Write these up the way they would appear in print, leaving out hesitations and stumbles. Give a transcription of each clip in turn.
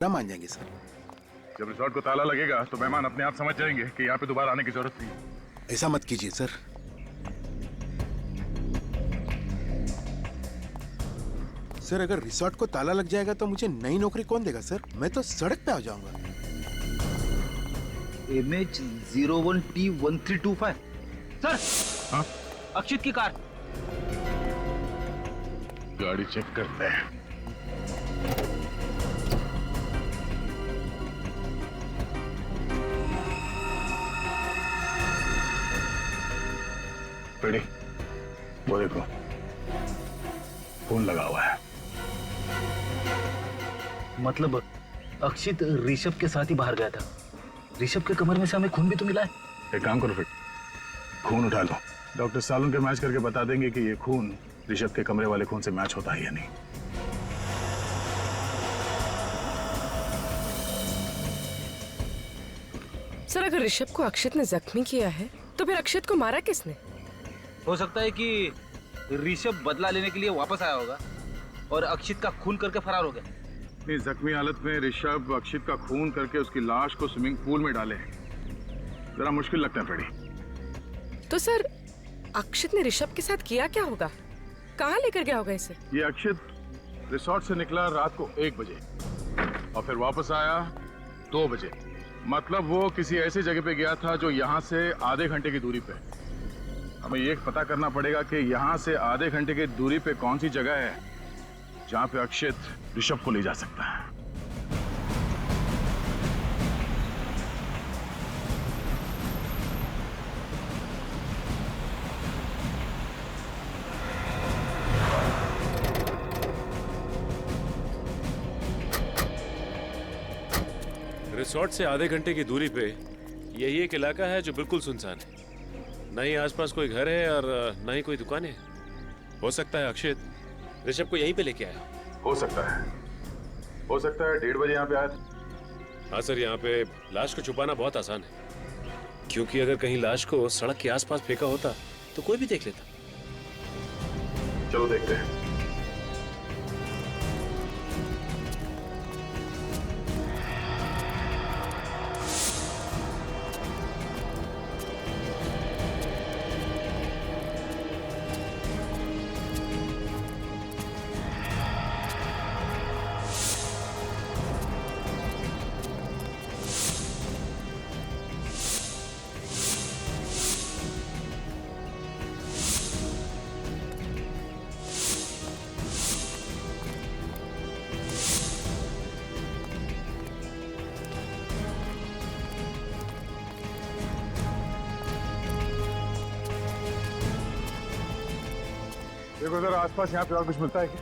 ना मान जाएंगे सर। जब रिसोर्ट को ताला लगेगा तो मेहमान अपने आप समझ जाएंगे कि यहाँ पे दोबारा आने की जरूरत नहीं। ऐसा मत कीजिए सर। सर अगर रिसोर्ट को ताला लग जाएगा तो मुझे नई नौकरी कौन देगा सर? मैं तो सड़क पे आ जाऊंगा। MH01T1325 sir. हाँ? अक्षित की कार। गाड़ी चेक करते हैं। पेड़ी, वो देखो फोन लगा हुआ है। मतलब अक्षित ऋषभ के साथ ही बाहर गया था। ऋषभ के कमर में से हमें खून भी तो मिला है। एक काम करो फिर, खून उठा लो। डॉक्टर सालून के मैच करके बता देंगे कि ये खून ऋषभ के कमरे वाले खून से मैच होता है या नहीं। सर अगर ऋषभ को अक्षित ने जख्मी किया है तो फिर अक्षित को मारा किसने? हो सकता है कि ऋषभ बदला लेने के लिए वापस आया होगा और अक्षित का खून करके फरार हो गया। इतनी जख्मी हालत में ऋषभ अक्षित का खून करके उसकी लाश को स्विमिंग पूल में डाले, जरा मुश्किल लगता है पेड़ी। तो सर अक्षित ने ऋषभ के साथ किया क्या होगा? कहाँ लेकर गया होगा इसे? ये अक्षित रिसोर्ट से निकला रात को 1 बजे और फिर वापस आया 2 बजे। मतलब वो किसी ऐसी जगह पे गया था जो यहाँ से आधे घंटे की दूरी पे। हमें ये पता करना पड़ेगा कि यहाँ से आधे घंटे की दूरी पे कौन सी जगह है जहाँ पे अक्षित ऋषभ को ले जा सकता है। रिसोर्ट से आधे घंटे की दूरी पे यही एक इलाका है जो बिल्कुल सुनसान है। न ही आसपास कोई घर है और न ही कोई दुकान है। हो सकता है अक्षित ऋषभ को यहीं पे लेके आया। हो सकता है 1:30 बजे यहाँ पे आया था। हाँ सर, यहाँ पे लाश को छुपाना बहुत आसान है, क्योंकि अगर कहीं लाश को सड़क के आसपास फेंका होता तो कोई भी देख लेता। चलो देखते हैं। देखो जरा आसपास यहाँ पे और कुछ मिलता है क्या?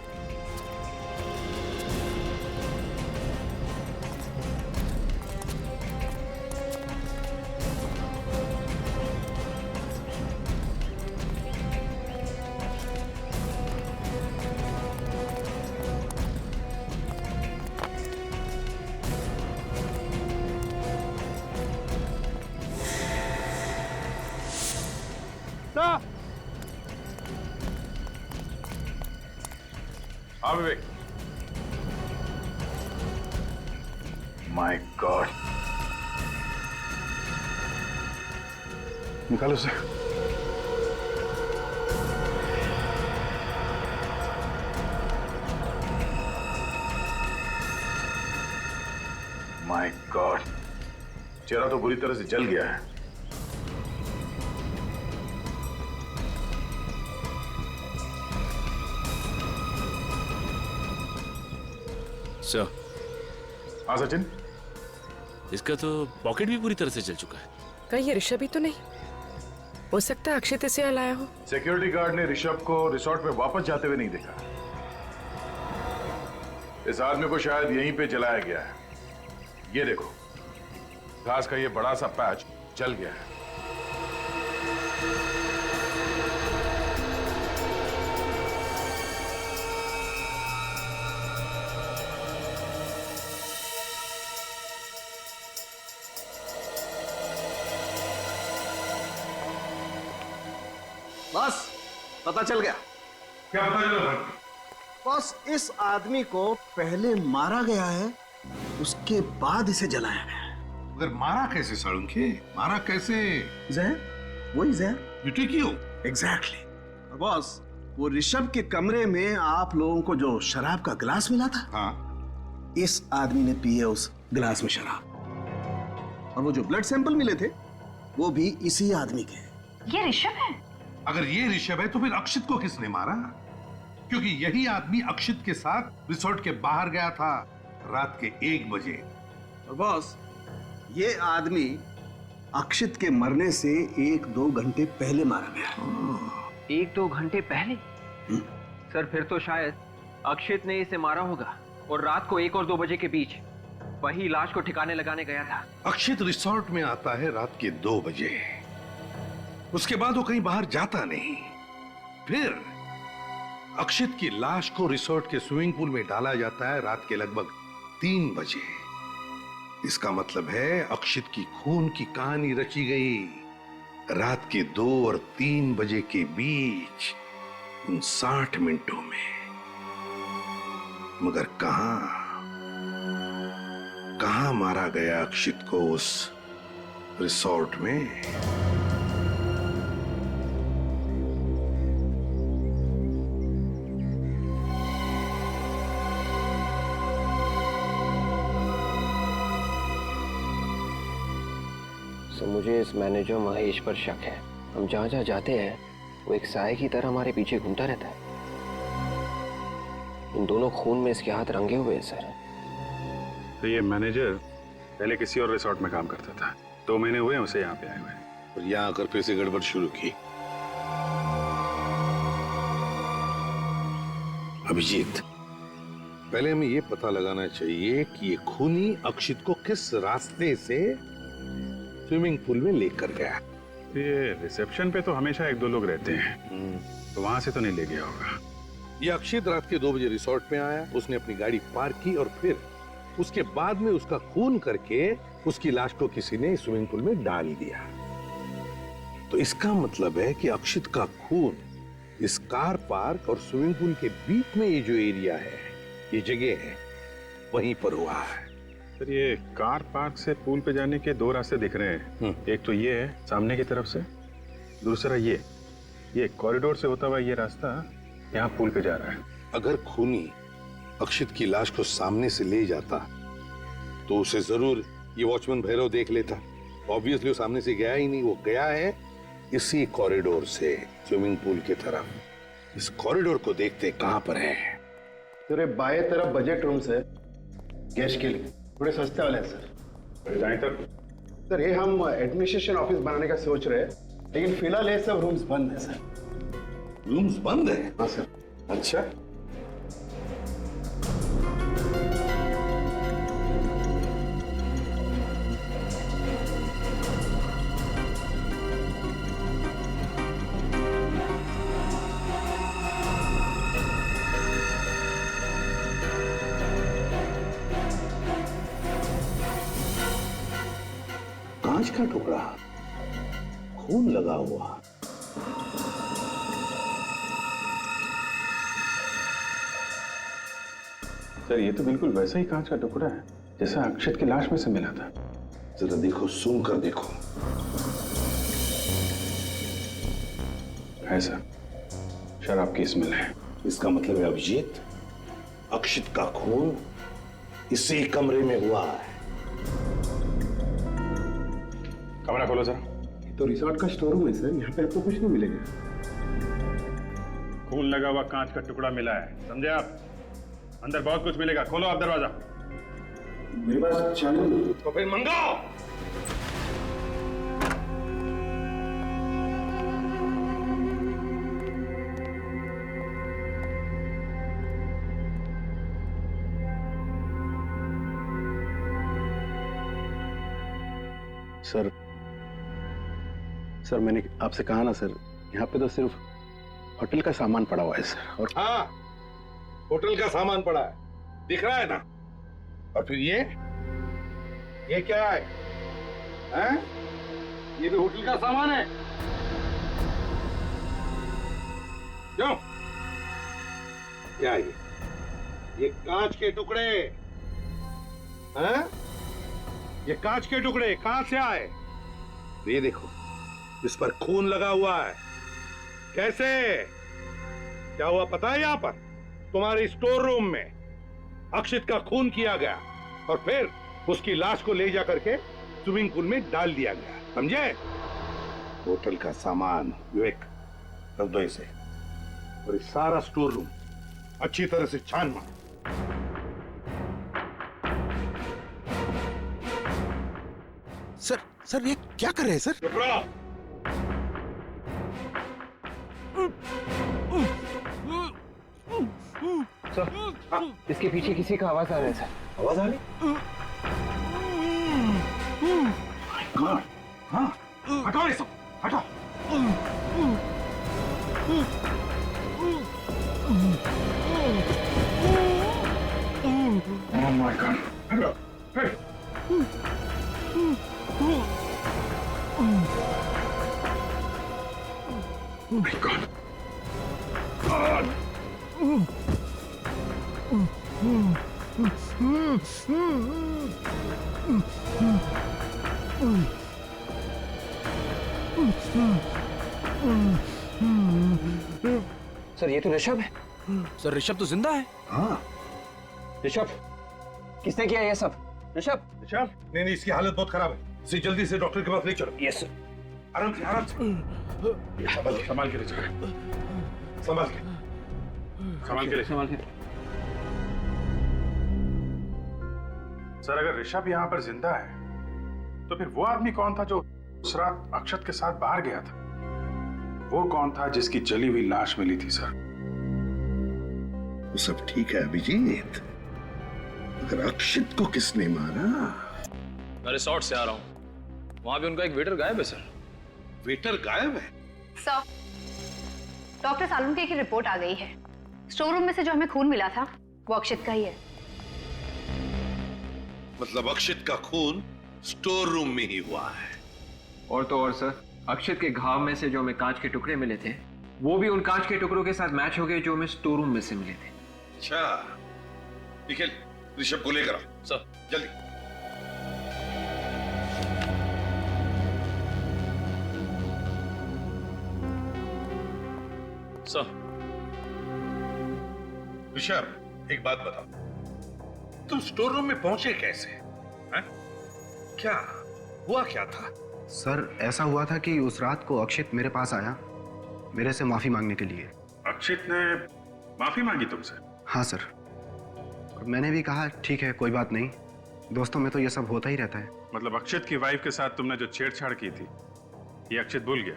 हाँ विवेक। माय गॉड, निकालो उसे। माय गॉड, चेहरा तो बुरी तरह से जल गया है। सर, हाँ सचिन, इसका तो पॉकेट भी पूरी तरह से जल चुका है। कहीं ये ऋषभ ही तो नहीं? हो सकता है अक्षित इसे यहाँ लाया हो। सिक्योरिटी गार्ड ने ऋषभ को रिसोर्ट में वापस जाते हुए नहीं देखा। इस आदमी को शायद यहीं पे जलाया गया है। ये देखो, घास का ये बड़ा सा पैच जल गया है। बस पता चल गया। क्या पता चला? बस इस आदमी को पहले मारा गया है उसके बाद इसे जलाया गया। मगर मारा कैसे साळुंखे? मारा कैसे? जहर, वही जहर। मिट्टी क्यों? एग्जैक्टली। बॉस, वो ऋषभ के कमरे में आप लोगों को जो शराब का गिलास मिला था, हाँ, इस आदमी ने पिए उस गिलास में शराब। और वो जो ब्लड सैंपल मिले थे वो भी इसी आदमी के। ये ऋषभ है? अगर ये ऋषभ है तो फिर अक्षित को किसने मारा? क्योंकि यही आदमी अक्षित के साथ रिसोर्ट के बाहर गया था रात के 1 बजे। और बॉस, ये आदमी अक्षित के मरने से 1-2 घंटे पहले मारा गया। 1-2 घंटे पहले? सर फिर तो शायद अक्षित ने इसे मारा होगा और रात को 1 और 2 बजे के बीच वही लाश को ठिकाने लगाने गया था। अक्षित रिसोर्ट में आता है रात के 2 बजे। उसके बाद वो कहीं बाहर जाता नहीं। फिर अक्षित की लाश को रिसोर्ट के स्विमिंग पूल में डाला जाता है रात के लगभग 3 बजे। इसका मतलब है अक्षित की खून की कहानी रची गई रात के 2 और 3 बजे के बीच, उन 60 मिनटों में। मगर कहां मारा गया अक्षित को उस रिसोर्ट में? सर मुझे इस मैनेजर महेश पर शक है। हम जहाँ जहाँ जाते हैं वो एक साए की तरह हमारे पीछे घूमता रहता है। इन दोनों खून में इसके हाथ रंगे हुए हैं सर। तो ये मैनेजर पहले किसी और रिसोर्ट में काम करता था। 2 महीने हुए उसे यहाँ पे आए हुए। और यहाँ आकर फिर से गड़बड़ शुरू की। अभिजीत, पहले हमें ये पता लगाना चाहिए कि ये खूनी अक्षित को किस रास्ते से स्विमिंग पूल में लेकर गया। तो ये रिसेप्शन पे तो हमेशा 1-2 लोग रहते हैं, तो वहां से तो नहीं ले गया होगा। ये अक्षित रात के 2 बजे रिसोर्ट में आया, उसने अपनी गाड़ी पार्क की और फिर उसके बाद में उसका खून करके उसकी लाश को किसी ने स्विमिंग पूल में डाल दिया। तो इसका मतलब है कि अक्षित का खून इस कार पार्क और स्विमिंग पूल के बीच में ये जो एरिया है, ये जगह है, वहीं पर हुआ है। सर ये कार पार्क से पूल पे जाने के 2 रास्ते दिख रहे हैं। एक तो ये है सामने की तरफ से, दूसरा ये कॉरिडोर से होता हुआ ये रास्ता यहाँ पूल पे जा रहा है। अगर खूनी अक्षित की लाश को सामने से ले जाता तो उसे जरूर ये वॉचमैन भैरव देख लेता। ऑब्वियसली वो सामने से गया ही नहीं, वो गया है इसी कॉरिडोर से स्विमिंग पूल की तरफ। इस कॉरिडोर को देखते कहां पर है? तेरे बाएं तरफ बजट रूम्स है गेस्ट के लिए, थोड़े सस्ते वाले हैं सर। जाए तक सर ये हम एडमिनिस्ट्रेशन ऑफिस बनाने का सोच रहे हैं, लेकिन फिलहाल ये सब रूम्स बंद है सर। रूम्स बंद है? हाँ सर। अच्छा, कांच का टुकड़ा, खून लगा हुआ। सर ये तो बिल्कुल वैसा ही कांच का टुकड़ा है जैसा अक्षित की लाश में से मिला था। जरा देखो, सूम कर देखो। है सर, शराब की स्मेल है। इसका मतलब है अभिजीत, अक्षित का खून इसी कमरे में हुआ है। कमरा खोलो सर। ये तो रिसोर्ट का स्टोर रूम है सर, यहाँ पे आपको कुछ नहीं मिलेगा। खून लगा हुआ कांच का टुकड़ा मिला है, समझे आप? अंदर बहुत कुछ मिलेगा, खोलो आप दरवाजा। मेरे पास चालू। तो फिर मंगाओ। सर मैंने आपसे कहा ना सर, यहाँ पे तो सिर्फ होटल का सामान पड़ा हुआ है सर। और हाँ, होटल का सामान पड़ा है, दिख रहा है ना। और फिर ये क्या है? हैं? ये भी होटल का सामान है। क्यों? क्या ये कांच के टुकड़े, हैं? ये कांच के टुकड़े कहां से आए? ये देखो, इस पर खून लगा हुआ है। कैसे? क्या हुआ पता है? यहां पर तुम्हारे स्टोर रूम में अक्षित का खून किया गया और फिर उसकी लाश को ले जा करके स्विमिंग पूल में डाल दिया गया, समझे? होटल का सामान विवेक रख दो इसे, और ये सारा स्टोर रूम अच्छी तरह से छान मारो। सर ये क्या कर रहे हैं सर? चुप रहो। सर, इसके पीछे किसी का आवाज आ रहा है सर। आवाज आ रही? हाँ, हटाओ ये सब, हटाओ। Oh my God! हटो, हटो। Oh my God! God! Sir ये तो ऋषभ है। सर ऋषभ तो जिंदा है। हाँ, ऋषभ, किसने किया ये सब? ऋषभ। ऋषभ? नहीं, इसकी हालत बहुत खराब है। इसे जल्दी से डॉक्टर के पास ले चलो। Yes sir. आराम से, आराम से। संभाल के ले चलो। संभाल के ले। संभाल के। सर, अगर ऋषभ यहाँ पर जिंदा है तो फिर वो आदमी कौन था जो उस रात अक्षत के साथ बाहर गया था? वो कौन था जिसकी जली हुई लाश मिली थी सर? वो सब ठीक है अभिजीत, अगर अक्षित को किसने मारा? मैं रिसोर्ट से आ रहा हूँ, वहां भी उनका एक वेटर गायब है सर। वेटर गायब है? सर, डॉक्टर सालून की एक रिपोर्ट आ गई है। स्टोर रूम में से जो हमें खून मिला था वो अक्षित का ही है। मतलब अक्षित का खून स्टोर रूम में ही हुआ है? और तो और सर, अक्षित के घाव में से जो हमें कांच के टुकड़े मिले थे वो भी उन कांच के टुकड़ों के साथ मैच हो गए जो हमें स्टोर रूम में से मिले थे। अच्छा, निखिल ऋषभ को लेकर आओ सर। जल्दी। सर। ऋषभ, एक बात बताओ, तुम स्टोर रूम में पहुंचे कैसे? हैं? क्या हुआ, क्या था? सर ऐसा हुआ था कि उस रात को अक्षित मेरे पास आया मेरे से माफी मांगने के लिए। अक्षित ने माफी मांगी तुमसे? हाँ सर, और मैंने भी कहा ठीक है कोई बात नहीं, दोस्तों में तो ये सब होता ही रहता है। मतलब अक्षित की वाइफ के साथ तुमने जो छेड़छाड़ की थी ये अक्षित भूल गया?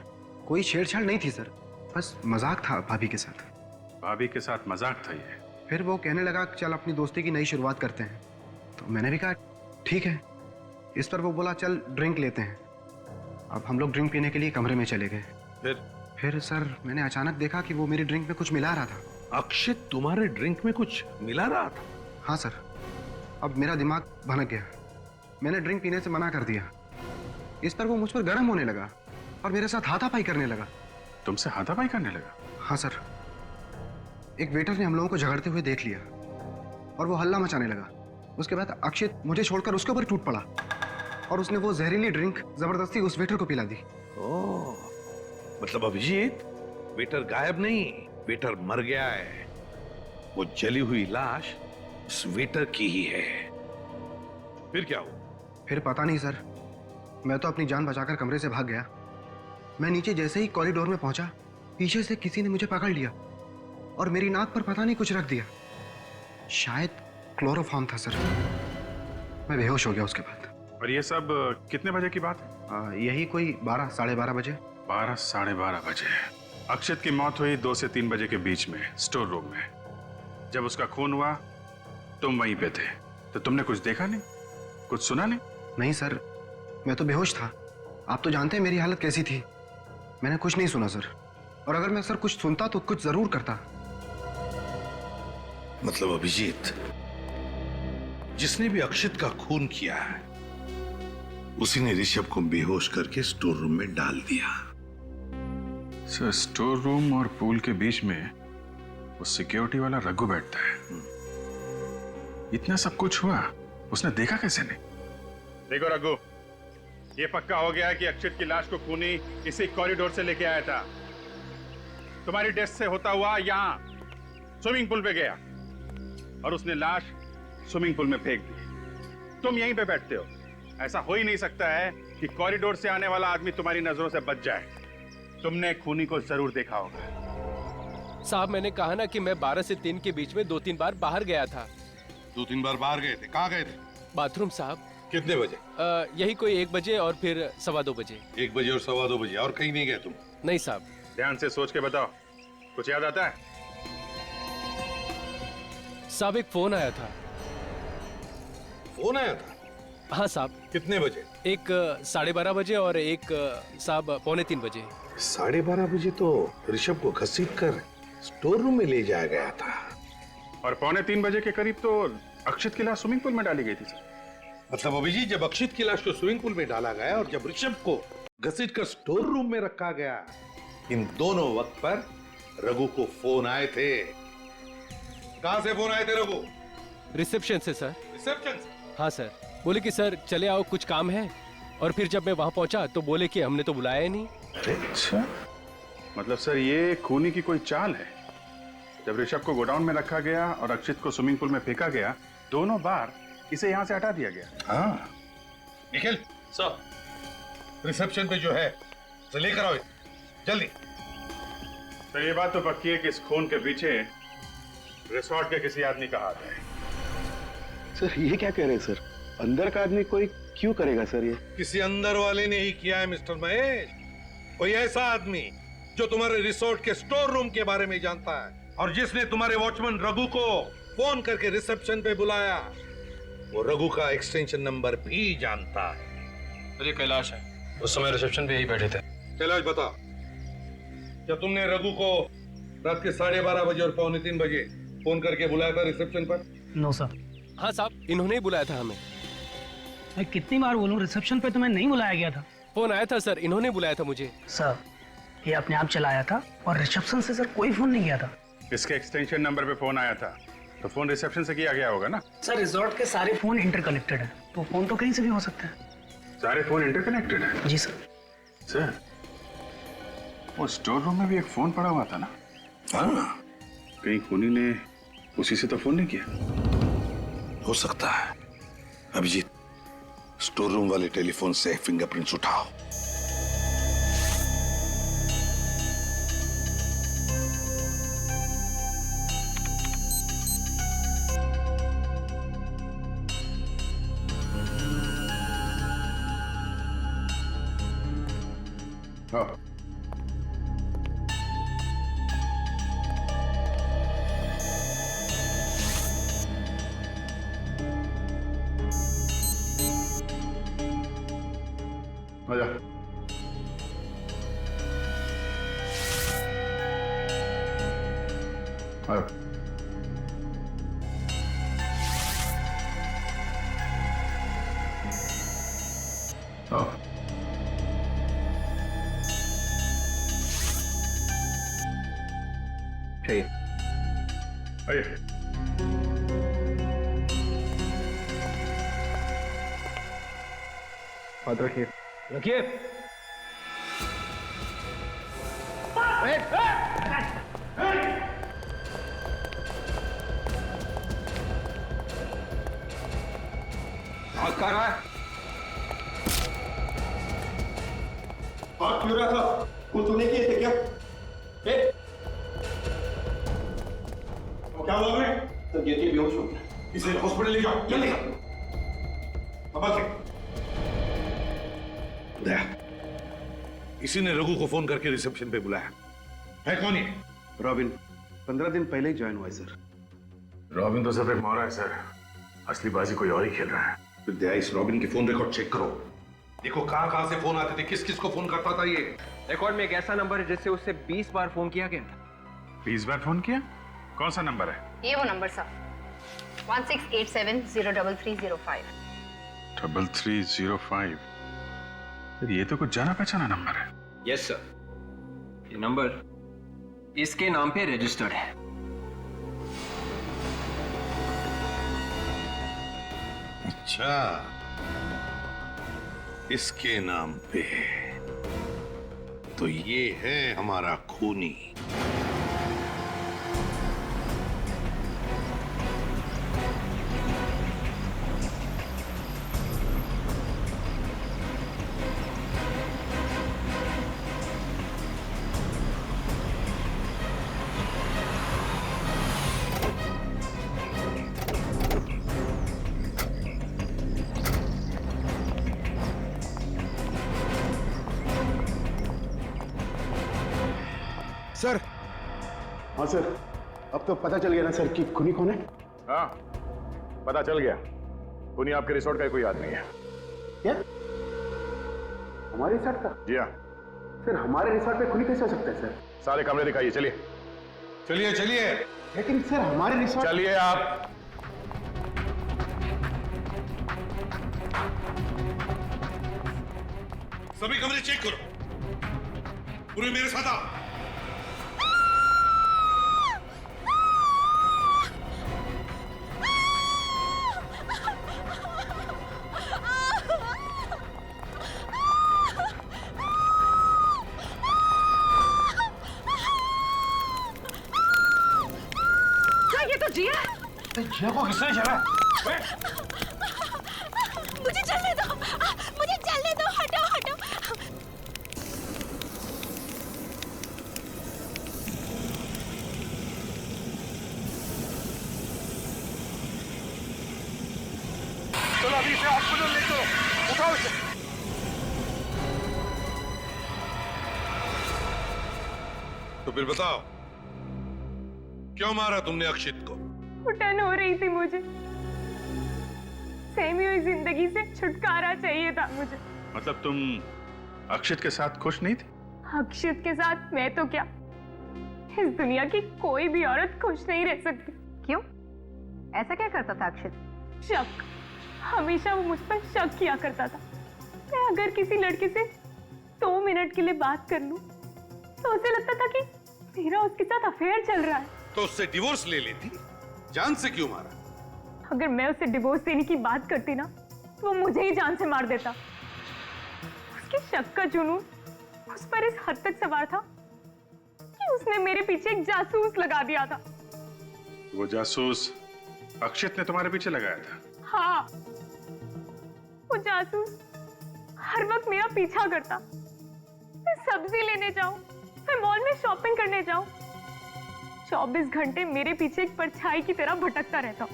कोई छेड़छाड़ नहीं थी सर, बस मजाक था भाभी के साथ। भाभी के साथ मजाक था ये? फिर वो कहने लगा चल अपनी दोस्ती की नई शुरुआत करते हैं, तो मैंने भी कहा ठीक है। इस पर वो बोला चल ड्रिंक लेते हैं। अब हम लोग ड्रिंक पीने के लिए कमरे में चले गए। फिर सर मैंने अचानक देखा कि वो मेरी ड्रिंक में कुछ मिला रहा था। अक्षित तुम्हारे ड्रिंक में कुछ मिला रहा था? हाँ सर, अब मेरा दिमाग भनक गया, मैंने ड्रिंक पीने से मना कर दिया। इस पर वो मुझ पर गर्म होने लगा और मेरे साथ हाथापाई करने लगा। तुमसे हाथापाई करने लगा? हाँ सर, एक वेटर ने हम लोगों को झगड़ते हुए देख लिया और वो हल्ला मचाने लगा। उसके बाद अक्षित मुझे छोड़कर उसके ऊपर टूट पड़ा और उसने वो जहरीली ड्रिंक जबरदस्ती उस वेटर को पिला दी। ओह, मतलब अभिजीत, वेटर गायब नहीं, वेटर मर गया है। वो जली हुई लाश उस वेटर की ही है। फिर क्या हुआ? फिर पता नहीं सर, मैं तो अपनी जान बचाकर कमरे से भाग गया। मैं नीचे जैसे ही कॉरिडोर में पहुंचा, पीछे से किसी ने मुझे पकड़ लिया और मेरी नाक पर पता नहीं कुछ रख दिया। शायद क्लोरोफॉर्म था सर। मैं बेहोश हो गया उसके बाद। और ये सब कितने बजे की बात है? यही कोई 12 साढ़े 12 बजे। 12 साढ़े 12 बजे। अक्षित की मौत हुई 2 से 3 बजे के बीच में स्टोर रूम में। जब उसका खून हुआ तुम वहीं पे थे, तो तुमने कुछ देखा नहीं, कुछ सुना नहीं? नहीं सर, मैं तो बेहोश था। आप तो जानते हैं मेरी हालत कैसी थी। मैंने कुछ नहीं सुना सर, और अगर मैं सर कुछ सुनता तो कुछ जरूर करता। मतलब अभिजीत, जिसने भी अक्षित का खून किया है उसी ने ऋषभ को बेहोश करके स्टोर रूम में डाल दिया। सर, स्टोर रूम और पूल के बीच में वो सिक्योरिटी वाला रघु बैठता है। इतना सब कुछ हुआ उसने देखा कैसे नहीं? देखो रघु, ये पक्का हो गया कि अक्षित की लाश को खूनी इसी कॉरिडोर से लेके आया था। तुम्हारी डेस्क से होता हुआ यहाँ स्विमिंग पूल पे गया और उसने लाश स्विमिंग पूल में फेंक दी। तुम यहीं पे बैठते हो। ऐसा हो ही नहीं सकता है कि कॉरिडोर से आने वाला आदमी तुम्हारी नजरों से बच जाए। तुमने खूनी को जरूर देखा होगा। साहब, मैंने कहा ना कि मैं 12 से 3 के बीच में 2-3 बार बाहर गया था। 2-3 बार बाहर गए थे? कहाँ गए थे? बाथरूम साहब। कितने बजे? यही कोई 1 बजे और फिर 2:15 बजे। 1 बजे और 2:15 बजे, और कहीं नहीं गए तुम? नहीं साहब। ध्यान से सोच के बताओ, कुछ याद आता है? साहब, एक फोन आया था। फोन आया था? हाँ साहब। कितने बजे? एक 12:30 बजे और एक साहब 2:45 बजे। 12:30 बजे तो ऋषभ को घसीट कर स्टोर रूम में ले जाया गया था, और 2:45 बजे के करीब तो अक्षित की लाश स्विमिंग पूल में डाली गई थी सर। मतलब अभिजीत, जब अक्षित की लाश को स्विमिंग पूल में डाला गया और जब ऋषभ को घसीट कर स्टोर रूम में रखा गया, इन दोनों वक्त पर रघु को फोन आए थे। कहां से फोन आए थे रघु? रिसेप्शन से सर। रिसेप्शन से? हाँ सर। बोले कि सर चले आओ, कुछ काम है। और फिर जब मैं वहां पहुंचा तो बोले कि हमने तो बुलाया ही नहीं। अच्छा, मतलब सर ये खूनी की कोई चाल है। जब ऋषभ को गोडाउन में रखा गया और अक्षित को स्विमिंग पूल में फेंका गया, दोनों बार इसे यहाँ से हटा दिया गया। हाँ। निखिल सर, रिसेप्शन पे जो है उसे लेकर आओ जल्दी। तो ये बात तो पक्की है कि इस खून के पीछे रिसोर्ट के किसी आदमी का हाथ है। सर ये क्या कह रहे हैं सर? अंदर का आदमी कोई क्यों करेगा सर ये? किसी अंदर वाले ने ही किया है मिस्टर महेश। कोई ऐसा आदमी जो तुम्हारे रिसोर्ट के स्टोर रूम के बारे में जानता है और जिसने तुम्हारे वॉचमैन रघु को फोन करके रिसेप्शन पे बुलाया, वो रघु का एक्सटेंशन नंबर भी जानता है। तो ये कैलाश है, उस समय रिसेप्शन पे यही बैठे थे। कैलाश बता, क्या तुमने रघु को रात के 12:30 बजे और 2:45 बजे फोन करके बुलाया था रिसेप्शन पर? No sir. हाँ साहब, इन्होंने ही बुलाया था हमें। मैं कितनी बार बोलूं, रिसेप्शन पे तो मैं नहीं बुलाया गया था। फोन आया था सर, इन्होंने बुलाया था मुझे। सर ये अपने आप चला आया था और रिसेप्शन से सर कोई फोन नहीं किया था। इसके एक्सटेंशन नंबर पे फोन आया था तो फोन रिसेप्शन से किया गया होगा ना? सर रिजॉर्ट के सारे फोन इंटरकनेक्टेड है, तो फोन तो कहीं से भी हो सकता है। सारे फोन इंटरकनेक्टेड है? जी सर। सर वो स्टोर रूम में भी एक फोन पड़ा हुआ था ना? हाँ। कहीं खूनी ने उसी से तो फोन नहीं किया? हो सकता है। अभिजीत, स्टोर रूम वाले टेलीफोन से फिंगरप्रिंट्स उठाओ। हाँ। आजा। आया। हाँ। चाहिए। आइए। हाथ रखिए। रखिए। हाथ कहाँ रहा है? बात क्यों रहा था? वो तूने किए थे क्या? क्या हुआ मैं? तो ये बेहोश हो गया। इसे हॉस्पिटल ले जाओ जल्दी। दया, इसी ने रघु को फोन करके रिसेप्शन पे बुलाया है। कौन ये? रॉबिन 15 दिन पहले ही ज्वाइन हुआ है सर। रॉबिन तो सब एक मोहरा है सर, असली बाजी कोई और ही खेल रहा है। फिर दया, इस रॉबिन की फोन रिकॉर्ड चेक करो, देखो कहां कहां से फोन आते थे, किस किस को फोन करता था। ये रिकॉर्ड में एक ऐसा नंबर है जिससे उससे 20 बार फोन किया गया था। 20 बार फोन किया? कौन सा नंबर है? ये वो नंबर सर, 1687033305। 3305। ये तो कुछ जाना पहचाना नंबर है। यस सर, ये नंबर इसके नाम पे रजिस्टर्ड है। अच्छा, इसके नाम पे तो ये है हमारा खूनी। सर। हाँ सर, अब तो पता चल गया ना सर कि खूनी कौन है? हाँ, पता चल गया। खूनी आपके रिसोर्ट का कोई आदमी है। क्या? हमारे रिसोर्ट का? जी हाँ। सर, हमारे रिसोर्ट पे खूनी कैसे हो सकता है सर? सारे कमरे दिखाइए, चलिए। चलिए चलिए। लेकिन सर हमारे रिसोर्ट। चलिए आप। सभी कमरे चेक करो। पूरे मेरे साथ आओ। जिया को किसने चला? मुझे चलने दो, मुझे चलने दो, हटो हटो। चलो अभी से हॉस्पिटल ले चलो, उठाओ इसे। तो फिर बताओ, क्यों मारा तुमने अक्षित को? घुटन हो रही थी मुझे। सहमी हुई जिंदगी से छुटकारा चाहिए था मुझे। मतलब तुम अक्षित के साथ खुश नहीं थी? अक्षित के साथ मैं तो क्या, इस दुनिया की कोई भी औरत खुश नहीं रह सकती। क्यों? ऐसा क्या करता था अक्षित? शक, हमेशा वो मुझ पर शक किया करता था। मैं अगर किसी लड़के से 2 मिनट के लिए बात कर लूं, तो उसे लगता था कि मेरा उसके साथ अफेयर चल रहा है। तो उससे डिवोर्स ले लेती, जान से क्यों मारा? अगर मैं उसे डिवोर्स देने की बात करती ना, तो वो मुझे ही जान से मार देता। उसके शक का जुनून उस पर इस हद तक सवार था कि उसने मेरे पीछे एक जासूस लगा दिया था। वो जासूस अक्षित ने तुम्हारे पीछे लगाया था? हाँ, वो जासूस हर वक्त मेरा पीछा करता। मैं सब्जी लेने जाऊं, मैं मॉल में शॉपिंग करने जाऊं, 24 घंटे मेरे पीछे एक परछाई की तरह भटकता रहता।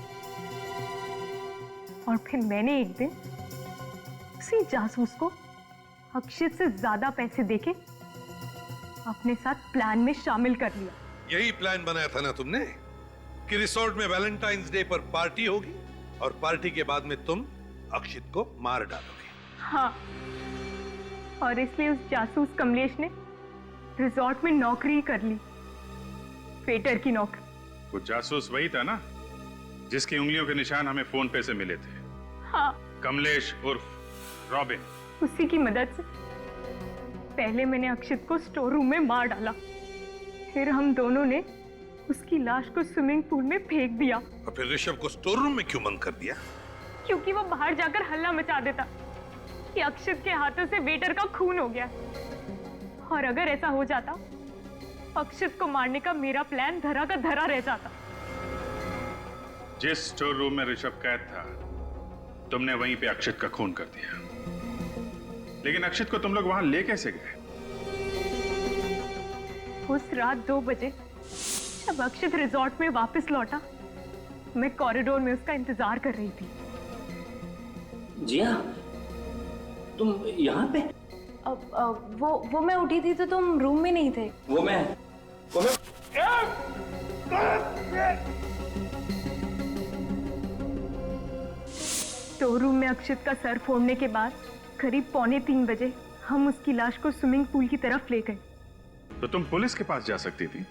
और फिर मैंने एक दिन उसी जासूस को अक्षित से ज्यादा पैसे देके अपने साथ प्लान में शामिल कर लिया। यही प्लान बनाया था ना तुमने कि रिसोर्ट में वैलेंटाइंस डे पर पार्टी होगी और पार्टी के बाद में तुम अक्षित को मार डालोगे। हाँ, और इसलिए उस जासूस कमलेश ने रिसोर्ट में नौकरी कर ली, वेटर की नौकरी। वो जासूस वही था ना जिसकी उंगलियों के निशान हमें फोन पे से मिले थे? हाँ, कमलेश उर्फ रॉबिन। उसी की मदद से पहले मैंने अक्षित को स्टोर रूम में मार डाला, फिर हम दोनों ने उसकी लाश को स्विमिंग पूल में फेंक दिया। और फिर ऋषभ को स्टोर रूम में क्यों बंद कर दिया? क्योंकि वो बाहर जाकर हल्ला मचा देता कि अक्षित के हाथों से वेटर का खून हो गया। और अगर ऐसा हो जाता, अक्षित को मारने का मेरा प्लान धरा का धरा रह जाता। जिस स्टोर रूम में ऋषभ कैद था, तुमने वहीं पे अक्षित का खून कर दिया। लेकिन अक्षित को तुम लोग वहां ले कैसे गए? उस रात 2 बजे जब अक्षित रिजॉर्ट में वापस लौटा, मैं कॉरिडोर में उसका इंतजार कर रही थी। जिया, तुम यहाँ पे? वो मैं उठी थी तो तुम रूम में नहीं थे। वो मैं स्टोर रूम में अक्षित का सर फोड़ने के बाद करीब 2:45 बजे हम उसकी लाश को स्विमिंग पूल की तरफ ले गए। तो तुम पुलिस के पास जा सकती थी।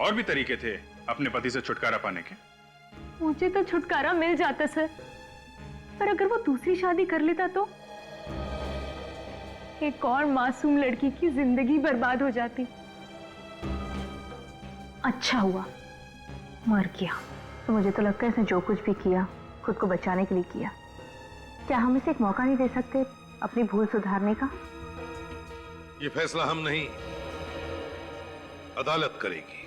और भी तरीके थे अपने पति से छुटकारा पाने के। मुझे तो छुटकारा मिल जाता सर, पर अगर वो दूसरी शादी कर लेता तो एक और मासूम लड़की की जिंदगी बर्बाद हो जाती। अच्छा हुआ मर गया। तो मुझे तो लगता है इसने जो कुछ भी किया खुद को बचाने के लिए किया। क्या हम इसे एक मौका नहीं दे सकते अपनी भूल सुधारने का? ये फैसला हम नहीं, अदालत करेगी।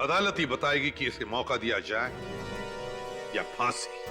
अदालत ही बताएगी कि इसे मौका दिया जाए या फांसी।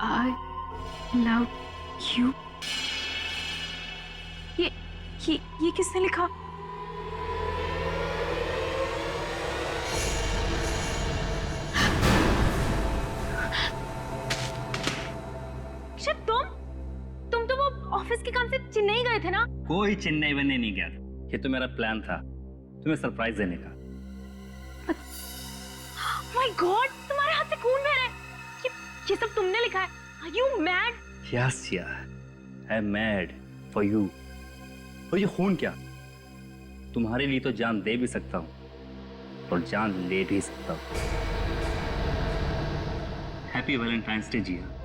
I love you. ये किसने लिखा? तुम तो वो ऑफिस के काम से चेन्नई गए थे ना? कोई चेन्नई बनने नहीं गया था। ये तो मेरा प्लान था तुम्हें सरप्राइज देने का। माय गॉड, तुम्हारे हाथ से खून बह रहा है। ये सब तुमने लिखा है? Are you mad? Yes, yeah. I'm mad for you. और ये खून क्या? तुम्हारे लिए तो जान दे भी सकता हूँ और जान ले भी सकता हूँ। हैप्पी वैलेंटाइंस डे जिया।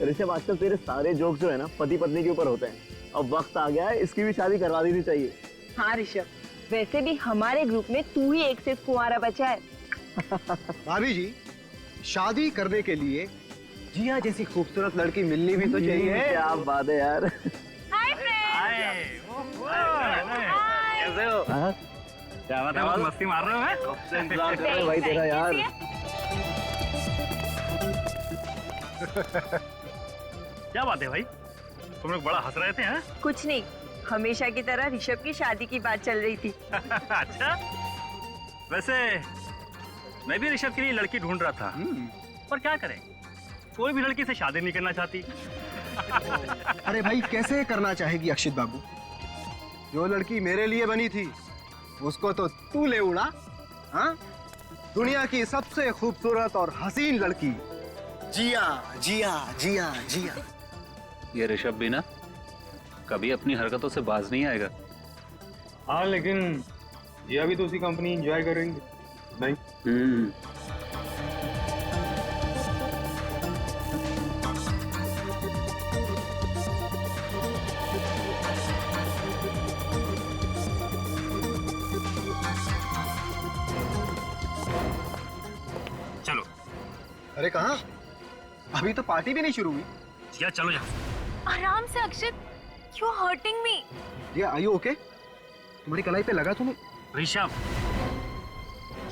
ऋषभ, आजकल तेरे सारे जोक्स जो है ना पति पत्नी के ऊपर होते हैं। अब वक्त आ गया है, इसकी भी शादी करवा देनी चाहिए। हाँ ऋषभ, वैसे भी हमारे ग्रुप में तू ही एक सिर्फ कुंवारा बचा है। भाभी जी, शादी करने के लिए जिया जैसी खूबसूरत लड़की मिलनी भी तो चाहिए। क्या बात है यार। Hi friends. कैसे हो? क्या बात है, बहुत मस्ती मार रहे हो? मैं कब से इंतजार कर रहा हूं भाई तेरा यार। क्या बात है भाई, तुम लोग बड़ा हंस रहे थे? हैं? कुछ नहीं, हमेशा की तरह ऋषभ की शादी की बात चल रही थी। अच्छा, वैसे मैं भी ऋषभ के लिए लड़की ढूंढ रहा था, पर क्या करें, कोई भी लड़की से शादी नहीं करना चाहती। अरे भाई, कैसे करना चाहेगी अक्षित बाबू? जो लड़की मेरे लिए बनी थी उसको तो तू ले उड़ा। हाँ, दुनिया की सबसे खूबसूरत और हसीन लड़की जिया जिया जिया जिया। ये ऋषभ भी ना कभी अपनी हरकतों से बाज नहीं आएगा। हाँ, लेकिन जिया भी तो उसी कंपनी एंजॉय करेंगे नहीं? चलो। अरे कहाँ? अभी तो पार्टी भी नहीं शुरू हुई। जिया चलो यहाँ। आराम से Akshit, you are hurting me. Jiya, are you okay? तुम्हारी कलाई पे लगा तुम्हें? ऋषभ,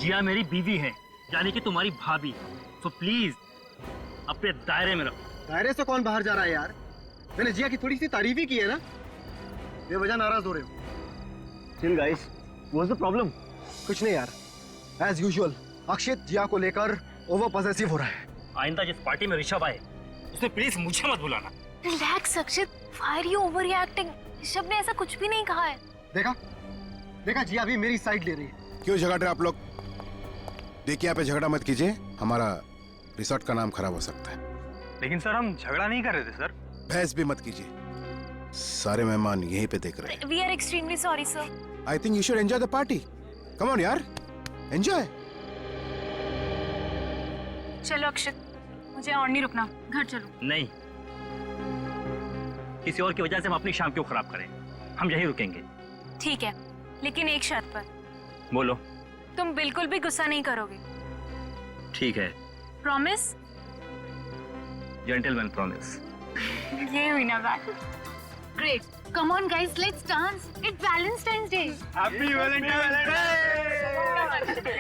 जिया मेरी बीवी है, यानी कि तुम्हारी भाभी, तो प्लीज अपने दायरे में रहो। दायरे से कौन बाहर जा रहा है यार? मैंने जिया की थोड़ी सी तारीफ ही की है ना, बेवजह नाराज हो रहे हो। Chill guys, what's the problem? कुछ नहीं यार, एज यूजुअल अक्षित जिया को लेकर ओवर पॉसेसिव हो रहा है। आइंदा जिस पार्टी में ऋषभ आए उसमें प्लीज मुझे मत बुलाना। Relax Akshit, why are you overreacting? Rishabh ने ऐसा कुछ भी नहीं कहा है। देखा देखा, जिया भी मेरी साइड ले रही है। क्यों झगड़ रहे आप लोग? देखिए यहाँ पे झगड़ा मत कीजिए, हमारा रिसोर्ट का नाम खराब हो सकता है। लेकिन सर हम झगड़ा नहीं कर रहे थे सर। बहस भी मत कीजिए, सारे मेहमान यहीं पे देख रहे हैं। We are extremely sorry sir. I think you should enjoy the party. Come on यार, एंजॉय। चलो अक्षित, मुझे और नहीं रुकना, घर चलो। नहीं, किसी और की वजह से हम अपनी शाम क्यों खराब करें? हम यहीं रुकेंगे। ठीक है, लेकिन एक शर्त पर। बोलो। तुम बिल्कुल भी गुस्सा नहीं करोगे। ठीक है। प्रॉमिस? Gentleman promise. ये हुई ना बात। Great, come on guys, let's dance. It's Valentine's day. Happy Valentine's day.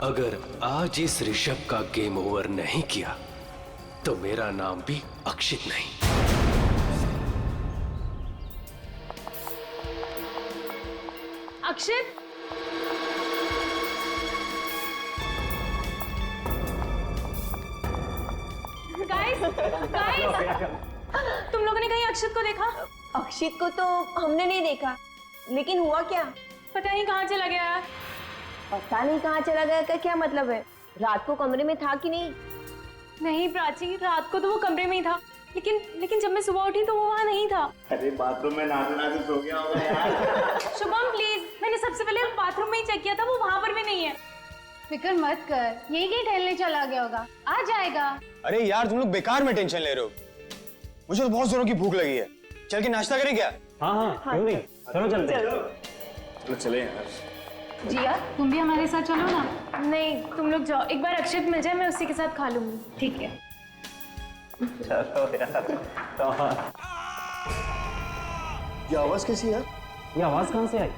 अगर आज इस ऋषभ का गेम ओवर नहीं किया तो मेरा नाम भी अक्षित नहीं। अक्षित, गाइस तुम लोगों ने कहीं अक्षित को देखा? अक्षित को तो हमने नहीं देखा, लेकिन हुआ क्या पता नहीं कहाँ चला गया यार। पता नहीं कहाँ चला गया का क्या मतलब है? रात को कमरे में था कि नहीं? नहीं प्राची, रात को तो वो कमरे में ही था, लेकिन जब मैं सुबह उठी तो वो वहाँ नहीं था। अरे बाथरूम में नहाते सो गया होगा यार। शुभम प्लीज, मैंने सबसे पहले बाथरूम में ही चेक किया था, वो वहाँ पर भी नहीं है। फिक्र मत कर, यही कहीं टहलने चला गया होगा, आ जाएगा। अरे यार तुम लोग बेकार में टेंशन ले रहे हो। मुझे तो बहुत जोरों की भूख लगी है, चल के नाश्ता करें क्या? हाँ क्यों नहीं, चलो चलते हैं। चलो चले यार। जिया तुम भी हमारे साथ चलो ना। नहीं तुम लोग जाओ, एक बार अक्षित मिल जाए, मैं उसी के साथ खा लूंगी। ठीक है चलो यार। ये आवाज कैसी है? ये आवाज कहाँ से आई?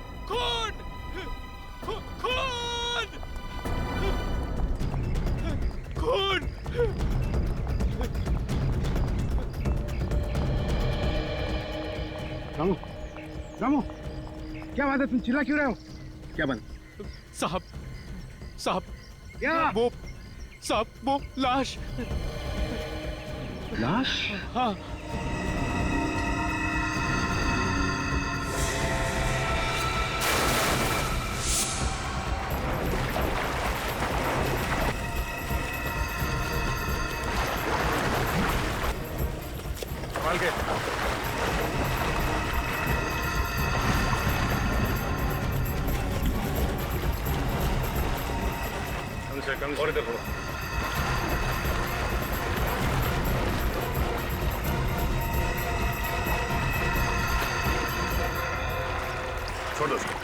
रामू, रामू, क्या बात है? तुम चिल्ला क्यों रहे हो? क्या बात? साहब, साहब, क्या? वो लाश। लाश? हाँ। संभाल के। कम से और इधर थोड़ा। छोड़ दो उसको।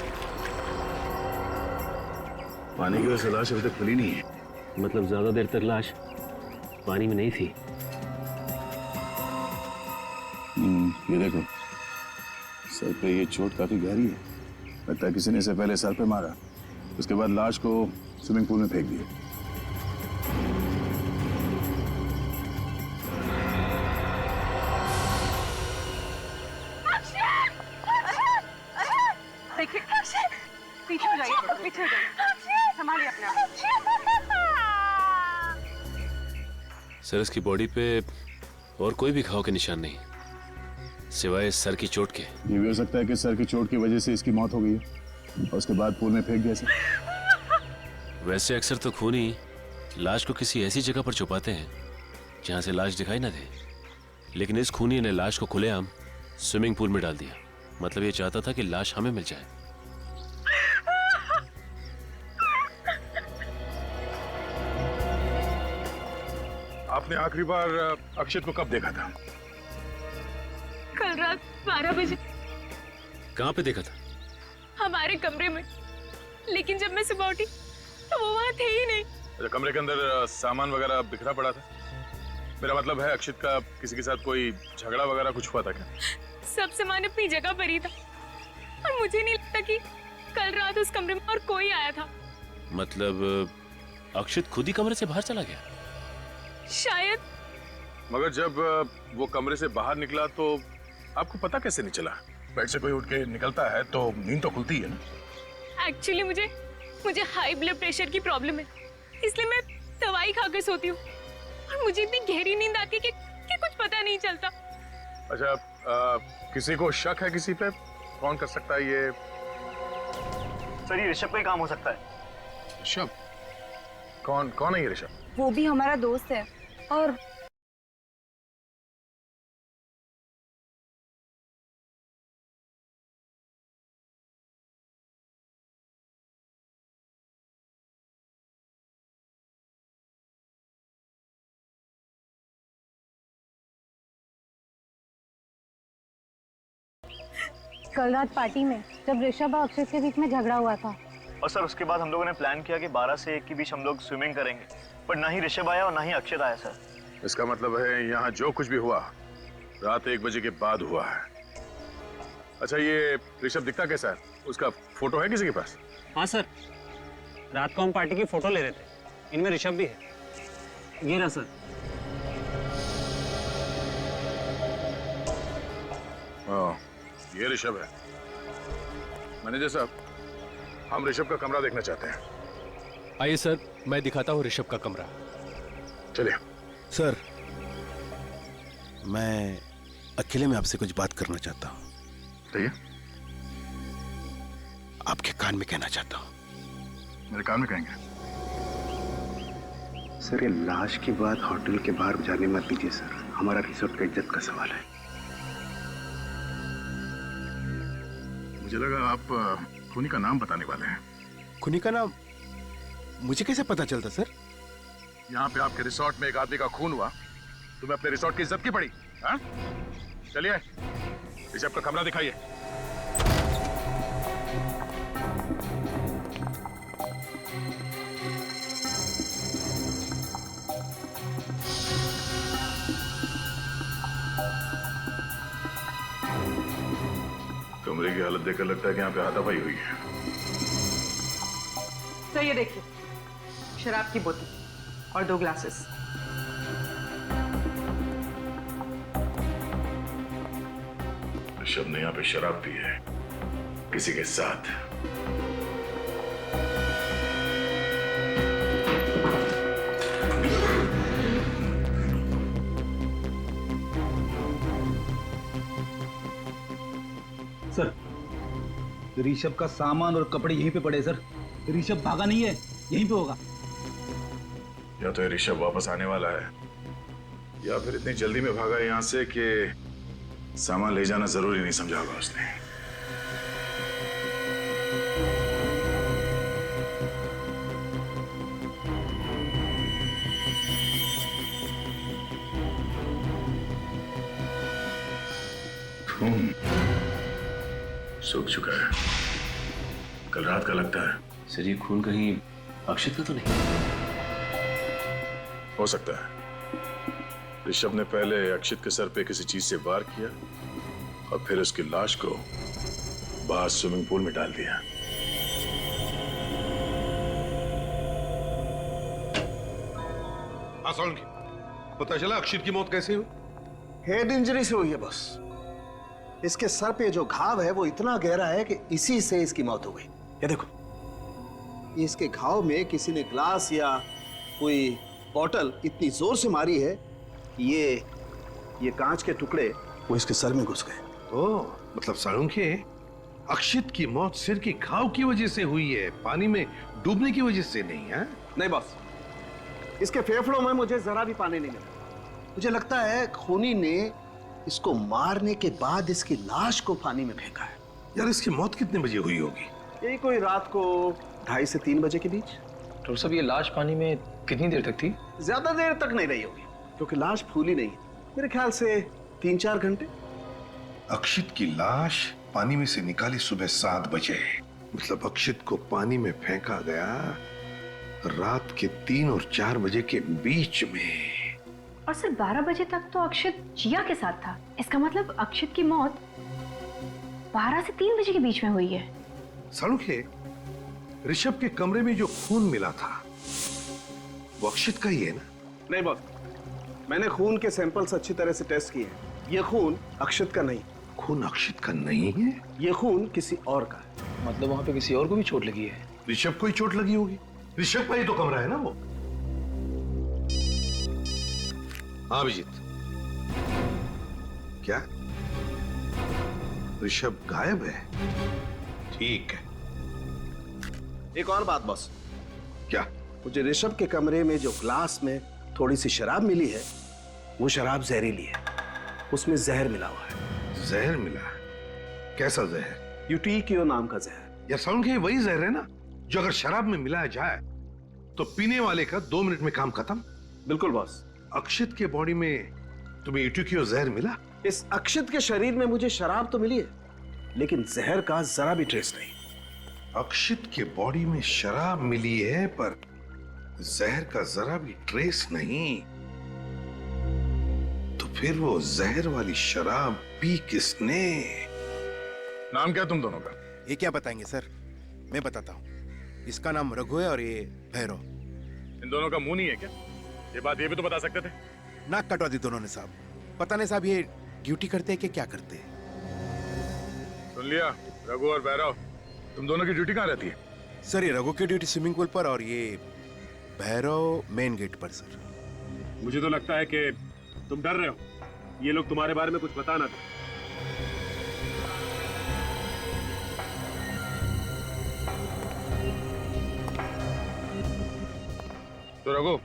पानी की वजह से लाश अभी तक खुली नहीं है। मतलब ज्यादा देर तक लाश पानी में नहीं थी। ये देखो, सर पे ये चोट काफी गहरी है, लगता है किसी ने इसे पहले सर पे मारा, उसके बाद लाश को स्विमिंग पूल में फेंक दिया। देखिए पीछे हो जाइए, पीछे हो जाइए, संभालिए अपने आप। सर इसकी बॉडी पे और कोई भी घाव के निशान नहीं, सिवाय सर की चोट के। ये भी हो सकता है कि सर की चोट की वजह से इसकी मौत हो गई है और उसके बाद पूल में फेंक दिया सर। वैसे अक्सर तो खूनी लाश को किसी ऐसी जगह पर छुपाते हैं जहां से लाश दिखाई ना दे, लेकिन इस खूनी ने लाश को खुलेआम स्विमिंग पूल में डाल दिया। मतलब ये चाहता था कि लाश हमें मिल जाए। आपने आखिरी बार अक्षित को कब देखा था? कल रात 12 बजे। कहाँ पे देखा था? हमारे कमरे में, लेकिन जब मैं सुबह उठी तो वो वहाँ थे ही नहीं। अच्छा, कमरे के अंदर सामान वगैरह बिखरा पड़ा था? मेरा मतलब है अक्षित का किसी के साथ कोई झगड़ा वगैरह कुछ हुआ था क्या? सब सामान अपनी जगह पर ही था और मुझे नहीं लगता कि कल रात उस कमरे में और कोई आया था। मतलब अक्षित खुद ही कमरे से बाहर चला गया? शायद। मगर जब वो कमरे से बाहर निकला तो आपको पता कैसे नहीं चला? बेड से कोई उठ के निकलता है तो नींद तो खुलती है ना? एक्चुअली मुझे मुझे हाई ब्लड प्रेशर की प्रॉब्लम है, इसलिए मैं दवाई खाकर सोती हूँ और मुझे इतनी गहरी नींद आती है कि कुछ पता नहीं चलता। अच्छा, किसी को शक है किसी पे? कौन कर सकता है ये? सर ये ऋषभ का ही काम हो सकता है। ऋषभ? कौन है ये ऋषभ? वो भी हमारा दोस्त है और कल रात पार्टी में जब ऋषभ और अक्षय के बीच में झगड़ा हुआ था, और सर उसके बाद हम लोगों ने प्लान किया कि 12 से 1 के बीच हम लोग स्विमिंग करेंगे, पर ना ही ऋषभ आया और ना ही अक्षय आया सर। इसका मतलब है यहाँ जो कुछ भी हुआ रात 1 बजे के बाद हुआ है। अच्छा, ये ऋषभ दिखता कैसा है? उसका फोटो है किसी के पास? हाँ सर, रात को हम पार्टी की फोटो ले रहे थे, इनमें ऋषभ भी है। ये रहा सर। ये ऋषभ है। मैनेजर साहब, हम ऋषभ का कमरा देखना चाहते हैं। आइए सर, मैं दिखाता हूँ ऋषभ का कमरा। चलिए। सर, मैं अकेले में आपसे कुछ बात करना चाहता हूँ। कहिए। आपके कान में कहना चाहता हूँ। मेरे कान में कहेंगे? सर, ये लाश की बात होटल के बाहर जाने मत दीजिए सर, हमारा रिसोर्ट का इज्जत का सवाल है। मुझे लगा आप खूनी का नाम बताने वाले हैं। खूनी का नाम मुझे कैसे पता चलता सर? यहाँ पे आपके रिसोर्ट में एक आदमी का खून हुआ, तुम्हें अपने रिसोर्ट की इज्जत की पड़ी? हाँ? चलिए, ऋषभ का कमरा दिखाइए। कमरे की हालत देखकर लगता है कि यहाँ पे हाथापाई हुई है। तो ये देखिए, शराब की बोतल और 2 ग्लासेस। ऋषभ ने यहाँ पे शराब पी है किसी के साथ। सर, ऋषभ का सामान और कपड़े यहीं पे पड़े सर। ऋषभ भागा नहीं है, यहीं पे होगा। या तो ऋषभ वापस आने वाला है, या फिर इतनी जल्दी में भागा यहाँ से कि सामान ले जाना जरूरी नहीं समझा होगा उसने। खून सूख चुका है, कल रात का लगता है। सर, ये खून कहीं अक्षित का तो नहीं? हो सकता है ऋषभ ने पहले अक्षित के सर पे किसी चीज से वार किया और फिर उसकी लाश को बाहर स्विमिंग पूल में डाल दिया। पता चला अक्षित की मौत कैसे हुई? हेड इंजरी से हुई है बस। इसके सर पे जो घाव है वो इतना गहरा है कि इसी से इसकी मौत हो गई। ये देखो, इसके घाव में किसी ने ग्लास या कोई बॉटल इतनी जोर से मारी है कि ये कांच के टुकड़े वो इसके सर में घुस गए। ओह, मतलब साळुंखे, अक्षित की मौत सिर की घाव की वजह से हुई है, पानी में डूबने की वजह से नहीं है? नहीं बॉस, इसके फेफड़ों में मुझे जरा भी पानी नहीं मिला। मुझे लगता है खूनी ने इसको मारने के बाद इसकी लाश को पानी में फेंका है। यार, इसकी मौत कितने बजे हुई होगी? यही कोई रात को 2:30 से 3 बजे के बीच। तो सब ये लाश पानी में कितनी देर तक थी? ज्यादा देर तक नहीं रही होगी क्योंकि लाश फूली नहीं है। मेरे ख्याल से 3-4 घंटे। अक्षित की लाश पानी में से निकाली सुबह 7 बजे, मतलब अक्षित को पानी में फेंका गया रात के 3 और 4 बजे के बीच में। और सिर्फ 12 बजे तक तो अक्षित जिया के साथ था। इसका मतलब अक्षित की मौत 12 से 3 बजे के बीच में हुई है। साळुंखे, ऋषभ के कमरे में जो खून मिला था वो अक्षित का ही है ना? नहीं बॉस, मैंने खून के सैंपल्स अच्छी तरह से टेस्ट किए हैं। ये खून अक्षित का नहीं। खून अक्षित का नहीं है? ये खून किसी और का है। मतलब वहां पे किसी और को भी चोट लगी है? ऋषभ को ही चोट लगी होगी। ऋषभ का ही तो कमरा है ना वो। हाँ अभिजीत, क्या ऋषभ गायब है? ठीक है। एक और बात बॉस। क्या? मुझे ऋषभ के कमरे में जो ग्लास में थोड़ी सी शराब मिली है, वो शराब जहरीली है। उसमें जहर मिला हुआ है। जहर मिला? कैसा जहर? यूटीक्यू नाम का जहर। यार साउंड के वही जहर है ना जो अगर शराब में मिलाया जाए तो पीने वाले का 2 मिनट में काम खत्म। बिल्कुल बॉस। अक्षित के बॉडी में तुम्हें यूटीक्यू जहर मिला? इस अक्षित के शरीर में मुझे शराब तो मिली है, लेकिन जहर का जरा भी ट्रेस नहीं। अक्षित के बॉडी में शराब मिली है पर जहर का जरा भी ट्रेस नहीं, तो फिर वो जहर वाली शराब पी किसने? नाम क्या तुम दोनों का? ये क्या बताएंगे सर? मैं बताता हूँ। इसका नाम रघु है और ये भैरव। इन दोनों का मुंह नहीं है क्या? ये बात ये भी तो बता सकते थे। नाक कटवा दी दोनों ने साहब। पता नहीं साहब ये ड्यूटी करते हैं कि क्या करते हैं। सुन लिया रघु और भैरव, तुम दोनों की ड्यूटी कहाँ रहती है? सर ये रघु की ड्यूटी स्विमिंग पूल पर और ये भैरव मेन गेट पर सर। मुझे तो लगता है कि तुम डर रहे हो, ये लोग तुम्हारे बारे में कुछ बताना था। तो रघु,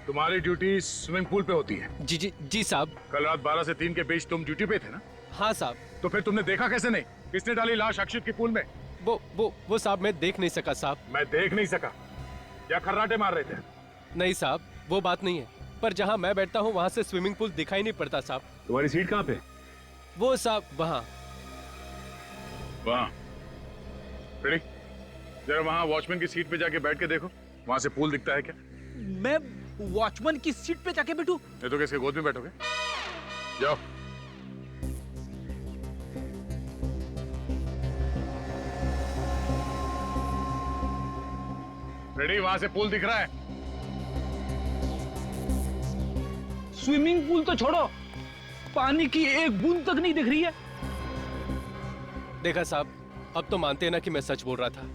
तुम्हारी ड्यूटी स्विमिंग पूल पे होती है? जी जी जी साहब। कल रात 12 से 3 के बीच तुम ड्यूटी पे थे ना? हाँ साहब। तो फिर तुमने देखा कैसे नहीं? किसने डाली लाश अक्षित की पूल में? वो साहब मैं देख नहीं सका साहब। मैं देख नहीं सका? या खर्राटे मार रहे थे? नहीं साहब, वो बात नहीं है, पर जहाँ मैं बैठता हूँ वहाँ से स्विमिंग पूल दिखाई नहीं पड़ता साहब। तुम्हारी सीट कहाँ पे? वो साहब वहाँ। वहाँ? जरा वहाँ वॉचमैन की सीट पे जाके बैठ के देखो, वहाँ से पूल दिखता है क्या? मैं वॉचमैन की सीट पे जाके बैठूं? नहीं तो किसके गोद में बैठोगे? जाओ। रेडी, वहां से पूल दिख रहा है? स्विमिंग पूल तो छोड़ो, पानी की एक बूंद तक नहीं दिख रही है। देखा साहब, अब तो मानते हैं ना कि मैं सच बोल रहा था।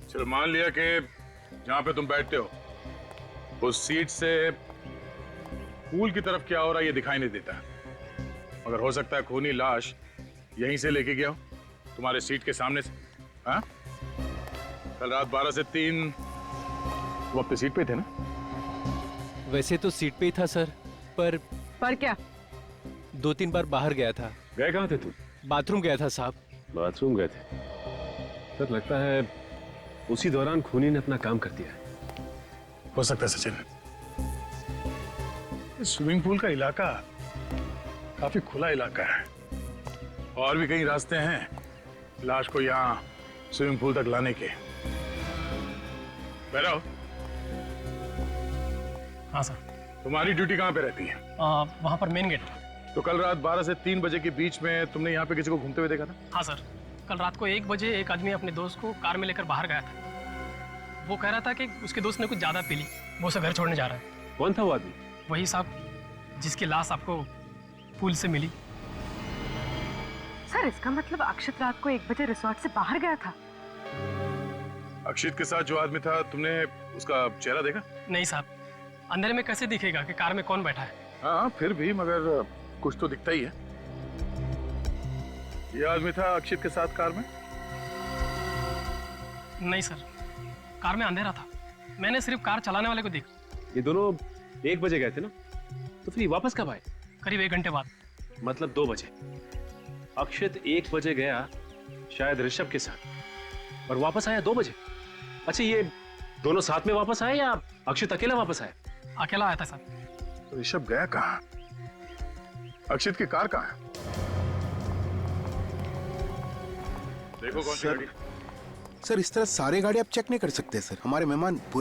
चलो मान लिया कि जहां पे तुम बैठते हो उस सीट से पूल की तरफ क्या हो रहा है ये दिखाई नहीं देता, मगर हो सकता है खूनी लाश यहीं से लेके गया हो, तुम्हारे सीट के सामने से। हाँ? कल रात 12 से 3 तुम अपनी सीट पे थे ना? वैसे तो सीट पे ही था सर, पर क्या? 2-3 बार बाहर गया था। गए कहाँ थे तुम? बाथरूम गया था साहब। बाथरूम गए थे? सर लगता है उसी दौरान खूनी ने अपना काम कर दिया। हो सकता है सचिन, स्विमिंग पूल का इलाका काफी खुला इलाका है, और भी कई रास्ते हैं लाश को यहाँ स्विमिंग पूल तक लाने के। भैरव। हाँ सर। तुम्हारी ड्यूटी कहाँ पे रहती है? वहाँ पर मेन गेट। तो कल रात 12 से 3 बजे के बीच में तुमने यहाँ पे किसी को घूमते हुए देखा था? हाँ सर, कल रात को 1 बजे एक आदमी अपने दोस्त को कार में लेकर बाहर गया था। वो कह रहा था कि उसके दोस्त ने कुछ ज्यादा पी ली, वो उसे घर छोड़ने जा रहा है। कौन था वो आदमी? वही साहब जिसकी लाश आपको पूल से मिली। सर इसका मतलब अक्षित रात को 1 बजे रिसोर्ट से बाहर गया था? अक्षित के साथ जो आदमी था, तुमने उसका चेहरा देखा? नहीं साहब, अंधेरे में कैसे दिखेगा कि कार में कौन बैठा है? हाँ फिर भी, मगर कुछ तो दिखता ही है। ये आदमी था अक्षित के साथ कार में? नहीं सर, कार में अंधेरा था, मैंने सिर्फ कार चलाने वाले को देखा। ये दोनों 1 बजे गए थे ना? तो फिर ये वापस कब आए? करीब 1 घंटे बाद। मतलब 2 बजे। अक्षित 1 बजे गया शायद ऋषभ के साथ, और वापस आया 2 बजे। अच्छा, ये दोनों साथ में वापस आए या अक्षित अकेला वापस आया? अकेला आया था सर। तो ऋषभ गया कहाँ? अक्षित की कार कहाँ है? देखो कौन सी गाड़ी। सर इस तरह सारे गाड़ी आप चेक नहीं कर सकते सर, हमारे मेहमान